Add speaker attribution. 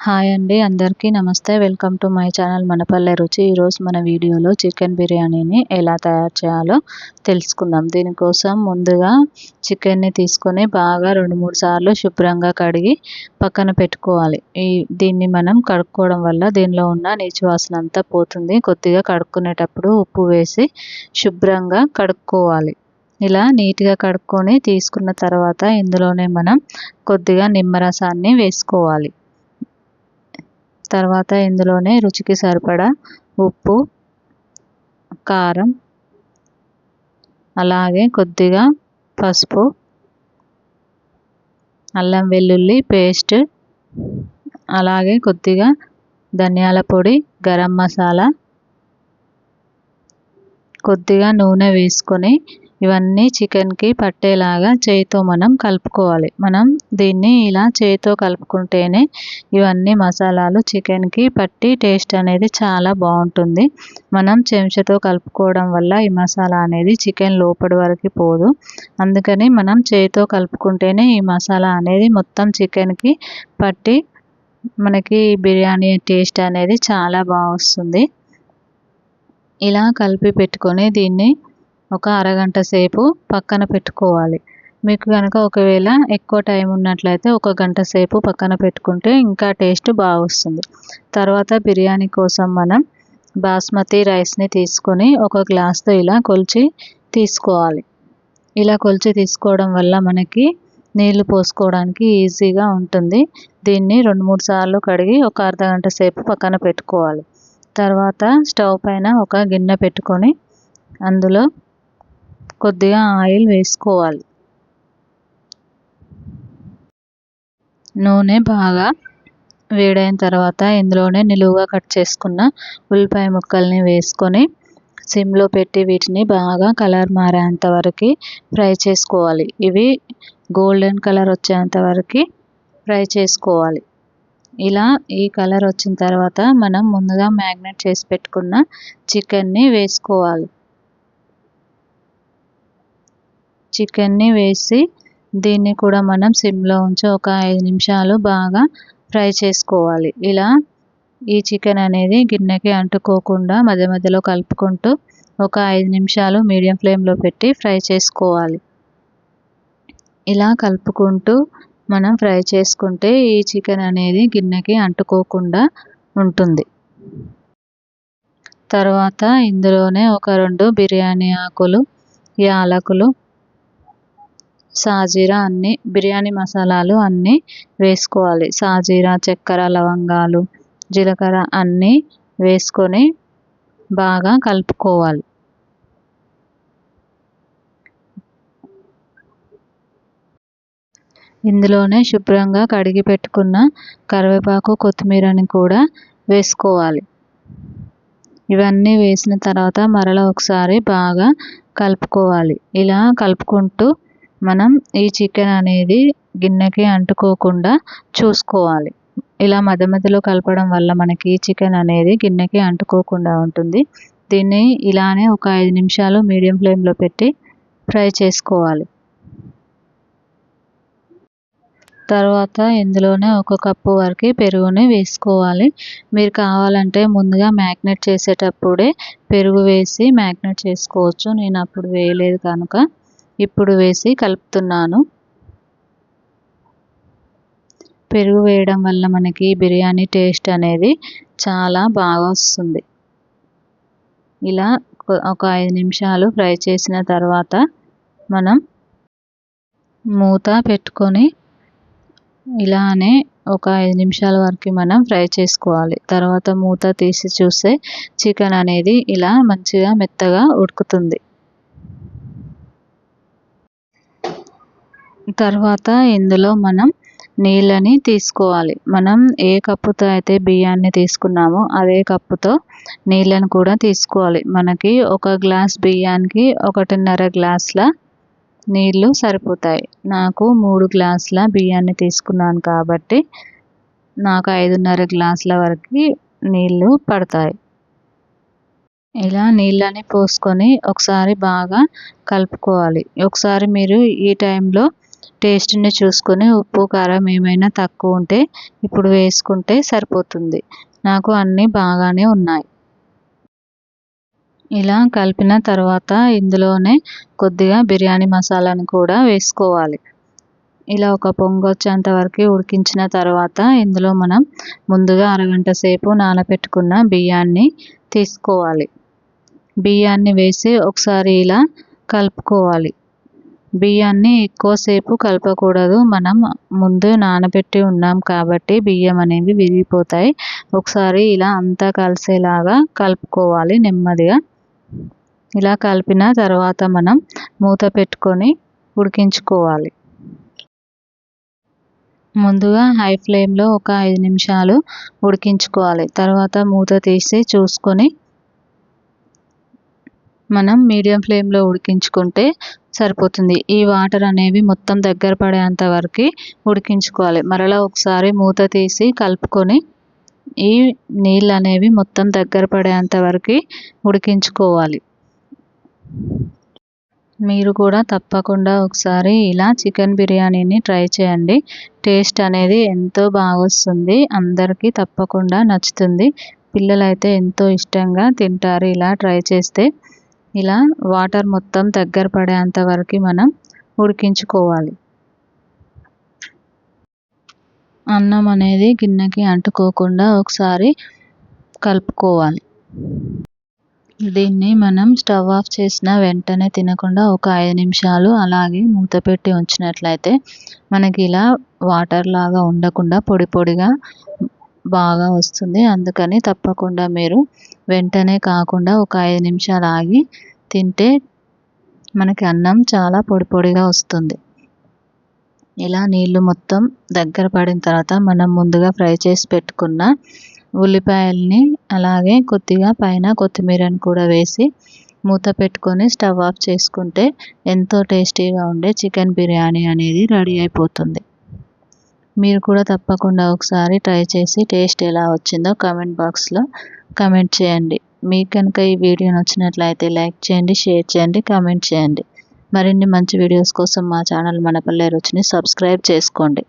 Speaker 1: Hi అండి, అందరికీ నమస్తే. వెల్కమ్ టు మై ఛానల్ మనపల్లె రుచి. ఈరోజు మన వీడియోలో చికెన్ బిర్యానీని ఎలా తయారు చేయాలో తెలుసుకుందాం. దీనికోసం ముందుగా చికెన్ని తీసుకొని బాగా 2-3 సార్లు శుభ్రంగా కడిగి పక్కన పెట్టుకోవాలి. దీన్ని మనం కడుక్కోవడం వల్ల దీనిలో ఉన్న నీచు వాసన అంతా పోతుంది. కొద్దిగా కడుక్కునేటప్పుడు ఉప్పు వేసి శుభ్రంగా కడుక్కోవాలి. ఇలా నీట్గా కడుక్కొని తీసుకున్న తర్వాత ఇందులోనే మనం కొద్దిగా నిమ్మరసాన్ని వేసుకోవాలి. తర్వాత ఇందులోనే రుచికి సరిపడా ఉప్పు, కారం, అలాగే కొద్దిగా పసుపు, అల్లం వెల్లుల్లి పేస్ట్, అలాగే కొద్దిగా ధనియాల పొడి, గరం మసాలా, కొద్దిగా నూనె వేసుకొని ఇవన్నీ చికెన్కి పట్టేలాగా చేయితో మనం కలుపుకోవాలి. మనం దీన్ని ఇలా చేయితో కలుపుకుంటేనే ఇవన్నీ మసాలాలు చికెన్కి పట్టి టేస్ట్ అనేది చాలా బాగుంటుంది. మనం చెంచాతో కలుపుకోవడం వల్ల ఈ మసాలా అనేది చికెన్ లోపటి వరకు పోదు. అందుకని మనం చేయితో కలుపుకుంటేనే ఈ మసాలా అనేది మొత్తం చికెన్కి పట్టి మనకి బిర్యానీ టేస్ట్ అనేది చాలా బాగా వస్తుంది. ఇలా కలిపి పెట్టుకొని దీన్ని ఒక అరగంట సేపు పక్కన పెట్టుకోవాలి. మీకు కనుక ఒకవేళ ఎక్కువ టైం ఉన్నట్లయితే 1 గంట సేపు పక్కన పెట్టుకుంటే ఇంకా టేస్ట్ బాగా వస్తుంది. తర్వాత బిర్యానీ కోసం మనం బాస్మతి రైస్ని తీసుకొని ఒక గ్లాస్తో ఇలా కొలిచి తీసుకోవాలి. ఇలా కొలిచి తీసుకోవడం వల్ల మనకి నీళ్లు పోసుకోవడానికి ఈజీగా ఉంటుంది. దీన్ని 2-3 సార్లు కడిగి ఒక అర్ధగంట సేపు పక్కన పెట్టుకోవాలి. తర్వాత స్టవ్ పైన ఒక గిన్నె పెట్టుకొని అందులో కొద్దిగా ఆయిల్ వేసుకోవాలి. నూనె బాగా వేడైన తర్వాత ఇందులోనే నిలువుగా కట్ చేసుకున్న ఉల్లిపాయ ముక్కల్ని వేసుకొని సిమ్లో పెట్టి వీటిని బాగా కలర్ మారేంత వరకు ఫ్రై చేసుకోవాలి. ఇవి గోల్డెన్ కలర్ వచ్చేంత వరకు ఫ్రై చేసుకోవాలి. ఇలా ఈ కలర్ వచ్చిన తర్వాత మనం ముందుగా మ్యాగ్నేట్ చేసి పెట్టుకున్న చికెన్ని వేసుకోవాలి. చికెన్ని వేసి దీన్ని కూడా మనం సిమ్లో ఉంచి ఒక 5 నిమిషాలు బాగా ఫ్రై చేసుకోవాలి. ఇలా ఈ చికెన్ అనేది గిన్నెకి అంటుకోకుండా మధ్య మధ్యలో కలుపుకుంటూ ఒక 5 నిమిషాలు మీడియం ఫ్లేమ్లో పెట్టి ఫ్రై చేసుకోవాలి. ఇలా కలుపుకుంటూ మనం ఫ్రై చేసుకుంటే ఈ చికెన్ అనేది గిన్నెకి అంటుకోకుండా ఉంటుంది. తర్వాత ఇందులోనే ఒక 2 బిర్యానీ ఆకులు, యాలకులు, సాజీరా అన్నీ బిర్యానీ మసాలాలు అన్నీ వేసుకోవాలి. సాజీరా, చక్కెర, లవంగాలు, జీలకర్ర అన్నీ వేసుకొని బాగా కలుపుకోవాలి. ఇందులోనే శుభ్రంగా కడిగి పెట్టుకున్న కరివేపాకు, కొత్తిమీరని కూడా వేసుకోవాలి. ఇవన్నీ వేసిన తర్వాత మరలా ఒకసారి బాగా కలుపుకోవాలి. ఇలా కలుపుకుంటూ మనం ఈ చికెన్ అనేది గిన్నెకి అంటుకోకుండా చూసుకోవాలి. ఇలా మధ్య మధ్యలో కలపడం వల్ల మనకి చికెన్ అనేది గిన్నెకి అంటుకోకుండా ఉంటుంది. దీన్ని ఇలానే ఒక 5 నిమిషాలు మీడియం ఫ్లేమ్లో పెట్టి ఫ్రై చేసుకోవాలి. తర్వాత ఇందులోనే 1 కప్పు వరకు పెరుగుని వేసుకోవాలి. మీరు కావాలంటే ముందుగా మ్యాగ్నేట్ చేసేటప్పుడే పెరుగు వేసి మ్యాగ్నేట్ చేసుకోవచ్చు. నేను అప్పుడు వేయలేదు కనుక ఇప్పుడు వేసి కలుపుతున్నాను. పెరుగు వేయడం వల్ల మనకి బిర్యానీ టేస్ట్ అనేది చాలా బాగా వస్తుంది. ఇలా ఒక 5 నిమిషాలు ఫ్రై చేసిన తర్వాత మనం మూత పెట్టుకొని ఇలానే ఒక 5 నిమిషాల వరకు మనం ఫ్రై చేసుకోవాలి. తర్వాత మూత తీసి చూస్తే చికెన్ అనేది ఇలా మంచిగా మెత్తగా ఉడుకుతుంది. తర్వాత ఇందులో మనం నీళ్ళని తీసుకోవాలి. మనం ఏ కప్పుతో అయితే బియ్యాన్ని తీసుకున్నామో అదే కప్పుతో నీళ్ళని కూడా తీసుకోవాలి. మనకి 1 గ్లాస్ బియ్యానికి 1.5 గ్లాసుల నీళ్ళు సరిపోతాయి. నాకు 3 గ్లాసుల బియ్యాన్ని తీసుకున్నాను కాబట్టి నాకు 5.5 గ్లాసుల వరకు నీళ్ళు పడతాయి. ఇలా నీళ్ళని పోసుకొని ఒకసారి బాగా కలుపుకోవాలి. ఒకసారి మీరు ఈ టైంలో టేస్ట్ని చూసుకొని ఉప్పు కారం ఏమైనా తక్కువ ఉంటే ఇప్పుడు వేసుకుంటే సరిపోతుంది. నాకు అన్నీ బాగానే ఉన్నాయి. ఇలా కలిపిన తర్వాత ఇందులోనే కొద్దిగా బిర్యానీ మసాలాను కూడా వేసుకోవాలి. ఇలా ఒక పొంగు వచ్చేంత వరకు ఉడికించిన తర్వాత ఇందులో మనం ముందుగా అరగంట సేపు నానబెట్టుకున్న బియ్యాన్ని తీసుకోవాలి. బియ్యాన్ని వేసి ఒకసారి ఇలా కలుపుకోవాలి. బియ్యాన్ని ఎక్కువసేపు కలపకూడదు. మనం ముందు నానబెట్టి ఉన్నాం కాబట్టి బియ్యం అనేవి విరిగిపోతాయి. ఒకసారి ఇలా అంతా కలిసేలాగా కలుపుకోవాలి నెమ్మదిగా. ఇలా కలిపిన తర్వాత మనం మూత పెట్టుకొని ఉడికించుకోవాలి. ముందుగా హై ఫ్లేమ్లో ఒక 5 నిమిషాలు ఉడికించుకోవాలి. తర్వాత మూత తీసి చూసుకొని మనం మీడియం ఫ్లేమ్లో ఉడికించుకుంటే సరిపోతుంది. ఈ వాటర్ అనేవి మొత్తం దగ్గర పడేంత వరకు ఉడికించుకోవాలి. మరలా ఒకసారి మూత తీసి కలుపుకొని ఈ నీళ్ళు అనేవి మొత్తం దగ్గర పడేంత వరకు ఉడికించుకోవాలి. మీరు కూడా తప్పకుండా ఒకసారి ఇలా చికెన్ బిర్యానీని ట్రై చేయండి. టేస్ట్ అనేది ఎంతో బాగా వస్తుంది. అందరికీ తప్పకుండా నచ్చుతుంది. పిల్లలైతే ఎంతో ఇష్టంగా తింటారు ఇలా ట్రై చేస్తే. ఇలా వాటర్ మొత్తం దగ్గర పడేంత వరకు మనం ఉడికించుకోవాలి. అన్నం అనేది గిన్నెకి అంటుకోకుండా ఒకసారి కలుపుకోవాలి. దీన్ని మనం స్టవ్ ఆఫ్ చేసిన వెంటనే తినకుండా ఒక 5 నిమిషాలు అలాగే మూత పెట్టి ఉంచినట్లయితే మనకి ఇలా వాటర్ లాగా ఉండకుండా పొడి పొడిగా బాగా వస్తుంది. అందుకని తప్పకుండా మీరు వెంటనే కాకుండా ఒక 5 నిమిషాలు ఆగి తింటే మనకి అన్నం చాలా పొడి పొడిగా వస్తుంది. ఇలా నీళ్ళు మొత్తం దగ్గర పడిన తర్వాత మనం ముందుగా ఫ్రై చేసి పెట్టుకున్న ఉల్లిపాయల్ని అలాగే కొద్దిగా పైన కొత్తిమీరని కూడా వేసి మూత పెట్టుకొని స్టవ్ ఆఫ్ చేసుకుంటే ఎంతో టేస్టీగా ఉండే చికెన్ బిర్యానీ అనేది రెడీ అయిపోతుంది. మీరు కూడా తప్పకుండా ఒకసారి ట్రై చేసి టేస్ట్ ఎలా వచ్చిందో కామెంట్ బాక్స్లో కామెంట్ చేయండి. మీకు కనుక ఈ వీడియో నచ్చినట్లయితే లైక్ చేయండి, షేర్ చేయండి, కామెంట్ చేయండి. మరిన్ని మంచి వీడియోస్ కోసం మా ఛానల్ మన పల్లె రుచిని సబ్స్క్రైబ్ చేసుకోండి.